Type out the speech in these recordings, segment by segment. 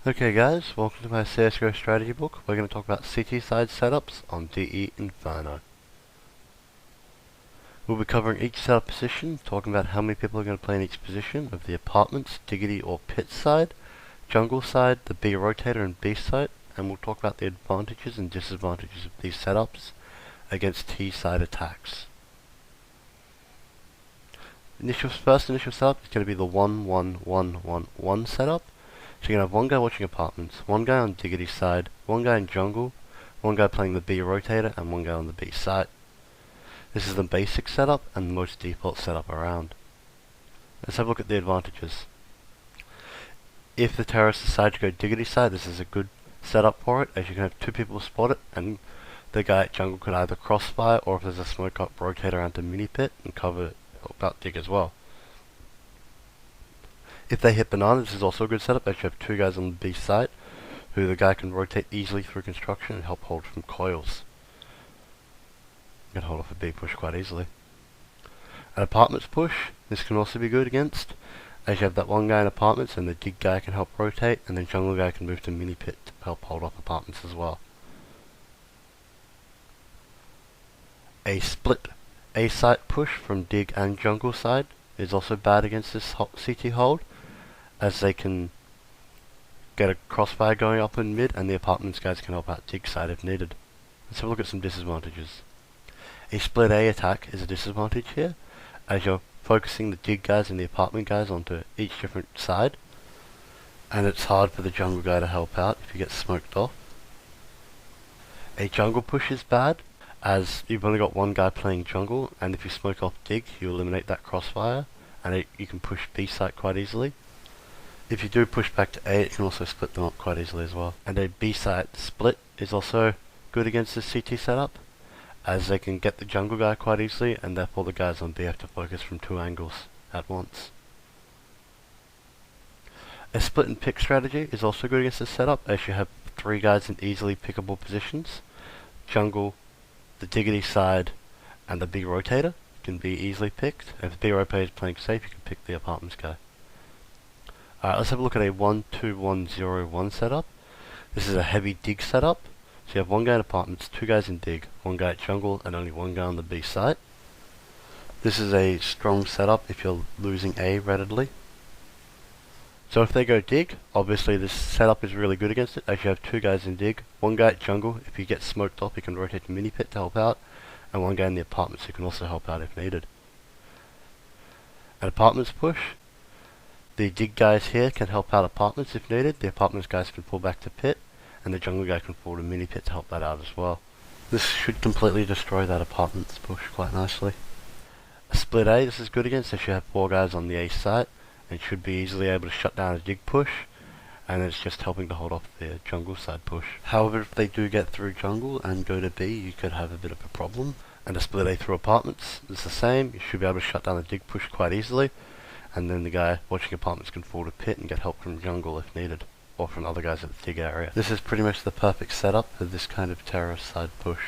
Okay guys, welcome to my CSGO strategy book. We're going to talk about city side setups on DE Inferno. We'll be covering each setup position, talking about how many people are going to play in each position of the apartments, diggity or pit side, jungle side, the B rotator and B site, and we'll talk about the advantages and disadvantages of these setups against T side attacks. First initial setup is going to be the 1-1-1-1-1 setup. So you're going to have one guy watching apartments, one guy on diggity side, one guy in jungle, one guy playing the B rotator, and one guy on the B site. This is the basic setup and the most default setup around. Let's have a look at the advantages. If the terrorists decide to go diggity side, this is a good setup for it, as you can have two people spot it, and the guy at jungle could either crossfire, or if there's a smoke up, rotate around to mini pit and help out dig as well. If they hit banana, this is also a good setup, as you have two guys on the B site, who the guy can rotate easily through construction and help hold from coils. You can hold off a B push quite easily. An apartments push, this can also be good against, as you have that one guy in apartments and the dig guy can help rotate, and then jungle guy can move to mini pit to help hold off apartments as well. A split A site push from dig and jungle side is also bad against this CT hold, as they can get a crossfire going up in mid and the apartments guys can help out dig side if needed. Let's have a look at some disadvantages. A split A attack is a disadvantage here, as you're focusing the dig guys and the apartment guys onto each different side, and it's hard for the jungle guy to help out if you get smoked off. A jungle push is bad, as you've only got one guy playing jungle, and if you smoke off dig, you eliminate that crossfire, and you can push B site quite easily. If you do push back to A, it can also split them up quite easily as well. And a B site split is also good against this CT setup, as they can get the jungle guy quite easily, and therefore the guys on B have to focus from two angles at once. A split and pick strategy is also good against this setup, as you have three guys in easily pickable positions. Jungle, the diggity side, and the B rotator can be easily picked. If the B rotator is playing safe, you can pick the apartments guy. Alright, let's have a look at a 1-2-1-0-1 setup. This is a heavy dig setup. So you have one guy in apartments, two guys in dig, one guy at jungle, and only one guy on the B site. This is a strong setup if you're losing A readily. So if they go dig, obviously this setup is really good against it, as you have two guys in dig, one guy at jungle. If you get smoked off, you can rotate to mini pit to help out, and one guy in the apartments who can also help out if needed. An apartments push, the dig guys here can help out apartments if needed. The apartments guys can pull back to pit, and the jungle guy can fall to mini pit to help that out as well. This should completely destroy that apartments push quite nicely. A split A, this is good against, as you have four guys on the A site, and should be easily able to shut down a dig push, and it's just helping to hold off the jungle side push. However, if they do get through jungle and go to B, you could have a bit of a problem. And a split A through apartments is the same. You should be able to shut down the dig push quite easily, and then the guy watching apartments can fall to pit and get help from jungle if needed, or from other guys at the dig area. This is pretty much the perfect setup for this kind of terrorist side push.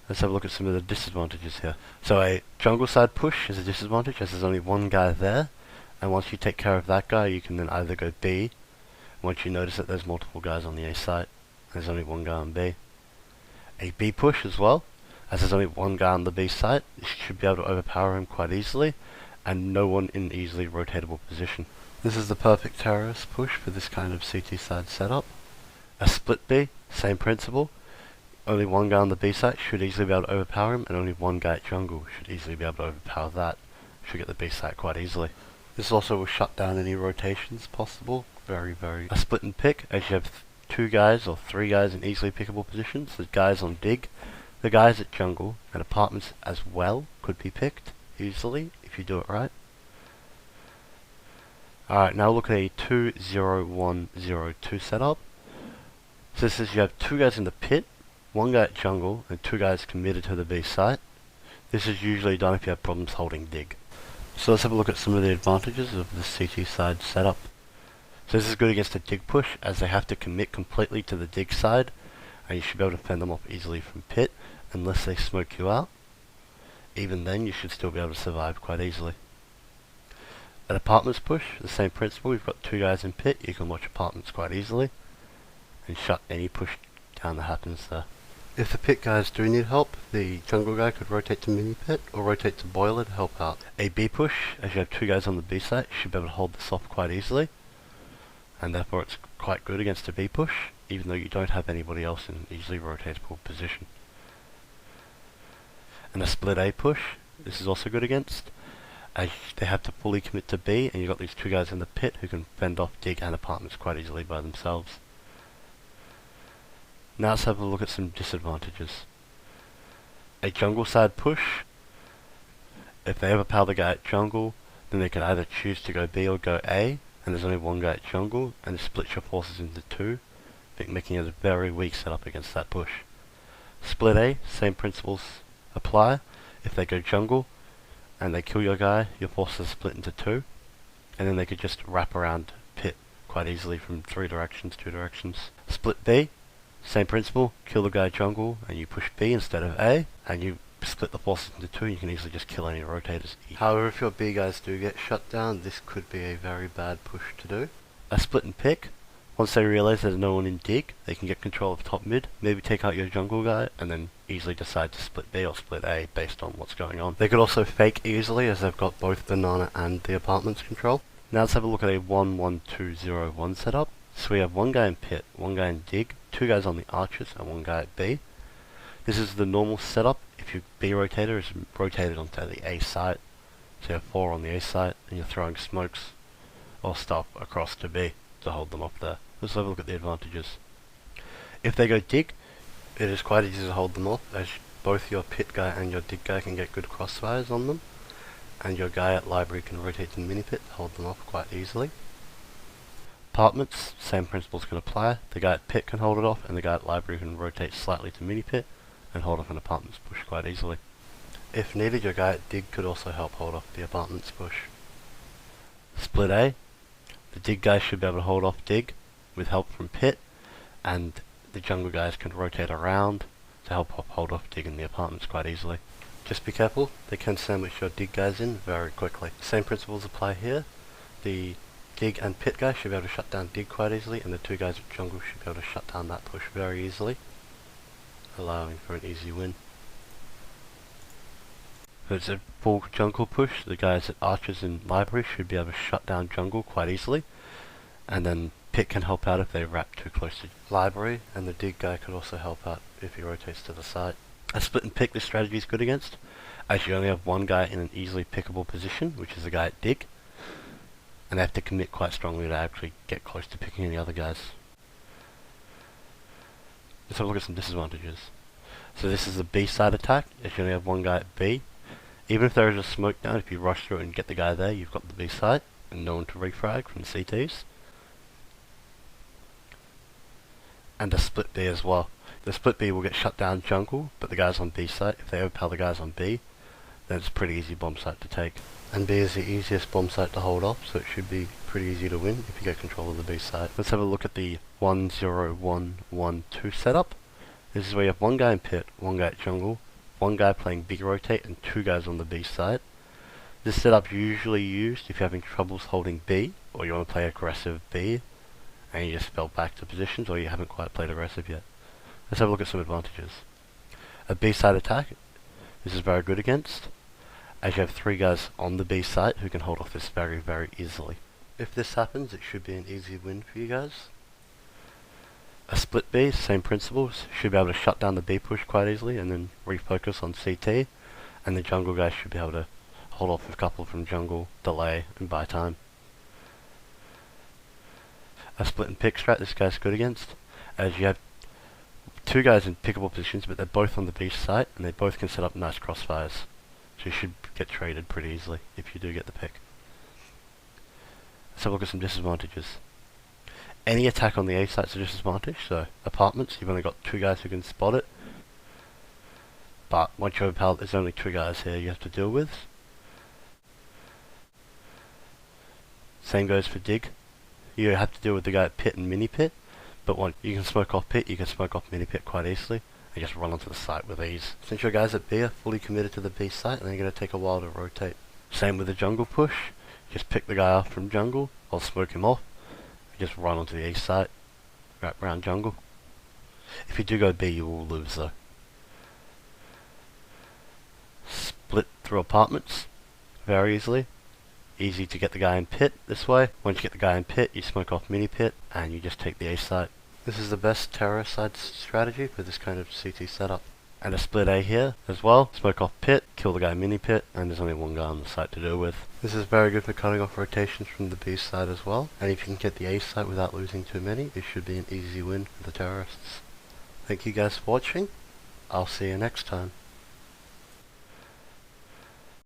Let's have a look at some of the disadvantages here. So a jungle side push is a disadvantage, as there's only one guy there, and once you take care of that guy, you can then either go B, once you notice that there's multiple guys on the A site, there's only one guy on B. A B push as well, as there's only one guy on the B site, you should be able to overpower him quite easily, and no one in easily rotatable position. This is the perfect terrorist push for this kind of CT side setup. A split B, same principle. Only one guy on the B site should easily be able to overpower him, and only one guy at jungle should easily be able to overpower that. Should get the B site quite easily. This also will shut down any rotations possible. A split and pick, as you have two guys or three guys in easily pickable positions. The guys on dig, the guys at jungle, and apartments as well could be picked easily if you do it right. Alright, now look at a 2-0-1-0-2 setup. So this is you have two guys in the pit, one guy at jungle, and two guys committed to the B site. This is usually done if you have problems holding dig. So let's have a look at some of the advantages of the CT side setup. So this is good against a dig push, as they have to commit completely to the dig side, and you should be able to fend them off easily from pit, unless they smoke you out. Even then, you should still be able to survive quite easily. An apartments push, the same principle. You've got two guys in pit, you can watch apartments quite easily. and shut any push down that happens there. If the pit guys do need help, the jungle guy could rotate to mini pit or rotate to boiler to help out. A B push, as you have two guys on the B site, should be able to hold this off quite easily, and therefore it's quite good against a B push, even though you don't have anybody else in an easily rotatable position. And a split A push, this is also good against, as they have to fully commit to B, and you've got these two guys in the pit who can fend off dig and apartments quite easily by themselves. Now let's have a look at some disadvantages. A jungle side push, if they overpower the guy at jungle, then they can either choose to go B or go A, and there's only one guy at jungle, and it splits your forces into two, making it a very weak setup against that push. Split A, same principles apply. If they go jungle, and they kill your guy, your forces are split into two, and then they could just wrap around pit quite easily from two directions. Split B, same principle, kill the guy jungle, and you push B instead of A, and you split the forces into two, and you can easily just kill any rotators. However, if your B guys do get shut down, this could be a very bad push to do. A split and pick, once they realize there's no one in dig, they can get control of top mid, maybe take out your jungle guy, and then easily decide to split B or split A based on what's going on. They could also fake easily, as they've got both banana and the apartments control. Now let's have a look at a 1-1-2-0-1 setup. So we have one guy in pit, one guy in dig, two guys on the archers, and one guy at B. This is the normal setup if your B rotator is rotated onto the A site. So you have four on the A site, and you're throwing smokes or stuff across to B to hold them off there. Let's have a look at the advantages. If they go dig, it is quite easy to hold them off, as both your pit guy and your dig guy can get good crossfires on them, and your guy at library can rotate to mini pit to hold them off quite easily. Apartments, same principles can apply. The guy at pit can hold it off, and the guy at library can rotate slightly to mini pit and hold off an apartments push quite easily. If needed, your guy at dig could also help hold off the apartments push. Split A, the dig guy should be able to hold off dig with help from pit, and the jungle guys can rotate around to help hold off dig in the apartments quite easily. Just be careful, they can sandwich your dig guys in very quickly. Same principles apply here. The dig and pit guy should be able to shut down dig quite easily, and the two guys at jungle should be able to shut down that push very easily, allowing for an easy win. If it's a full jungle push, the guys at archers and library should be able to shut down jungle quite easily, and then pit can help out if they wrap too close to library, and the dig guy could also help out if he rotates to the side. A split and pick this strategy is good against, as you only have one guy in an easily pickable position, which is the guy at dig, and they have to commit quite strongly to actually get close to picking any other guys. Let's have a look at some disadvantages. So this is the B side attack, as you only have one guy at B. Even if there is a smoke down, if you rush through it and get the guy there, you've got the B side, and no one to refrag from the CTs. And a split B as well. The split B will get shut down jungle, but the guys on B site, if they overpower the guys on B, then it's a pretty easy bomb site to take. And B is the easiest bomb site to hold off, so it should be pretty easy to win if you get control of the B site. Let's have a look at the 1-0-1-1-2 setup. This is where you have one guy in pit, one guy at jungle, one guy playing B rotate, and two guys on the B side. This setup is usually used if you're having troubles holding B, or you want to play aggressive B, and you just fell back to positions, or you haven't quite played aggressive yet. Let's have a look at some advantages. A B side attack, this is very good against, as you have three guys on the B site who can hold off this very, very easily. If this happens, it should be an easy win for you guys. A split B, same principles, should be able to shut down the B push quite easily and then refocus on CT, and the jungle guys should be able to hold off a couple from jungle, delay, and buy time. A split and pick strat, this guy's good against, as you have two guys in pickable positions, but they're both on the B site, and they both can set up nice crossfires. So you should get traded pretty easily if you do get the pick. Let's have a look at some disadvantages. Any attack on the A site's a disadvantage, so apartments, you've only got two guys who can spot it. But once you overpower, there's only two guys here you have to deal with. Same goes for dig. You have to deal with the guy at pit and mini pit, but once you can smoke off pit, you can smoke off mini pit quite easily, and just run onto the site with ease. Since your guys at B are fully committed to the B site, and they're going to take a while to rotate. Same with the jungle push, just pick the guy off from jungle, or smoke him off, and just run onto the A site. wrap around jungle. If you do go B, you will lose though. Split through apartments, very easily. Easy to get the guy in pit this way. Once you get the guy in pit, you smoke off mini pit, and you just take the A site. This is the best terror side strategy for this kind of CT setup. And a split A here as well. Smoke off pit, kill the guy mini pit, and there's only one guy on the site to deal with. This is very good for cutting off rotations from the B side as well. And if you can get the A site without losing too many, it should be an easy win for the terrorists. Thank you guys for watching. I'll see you next time.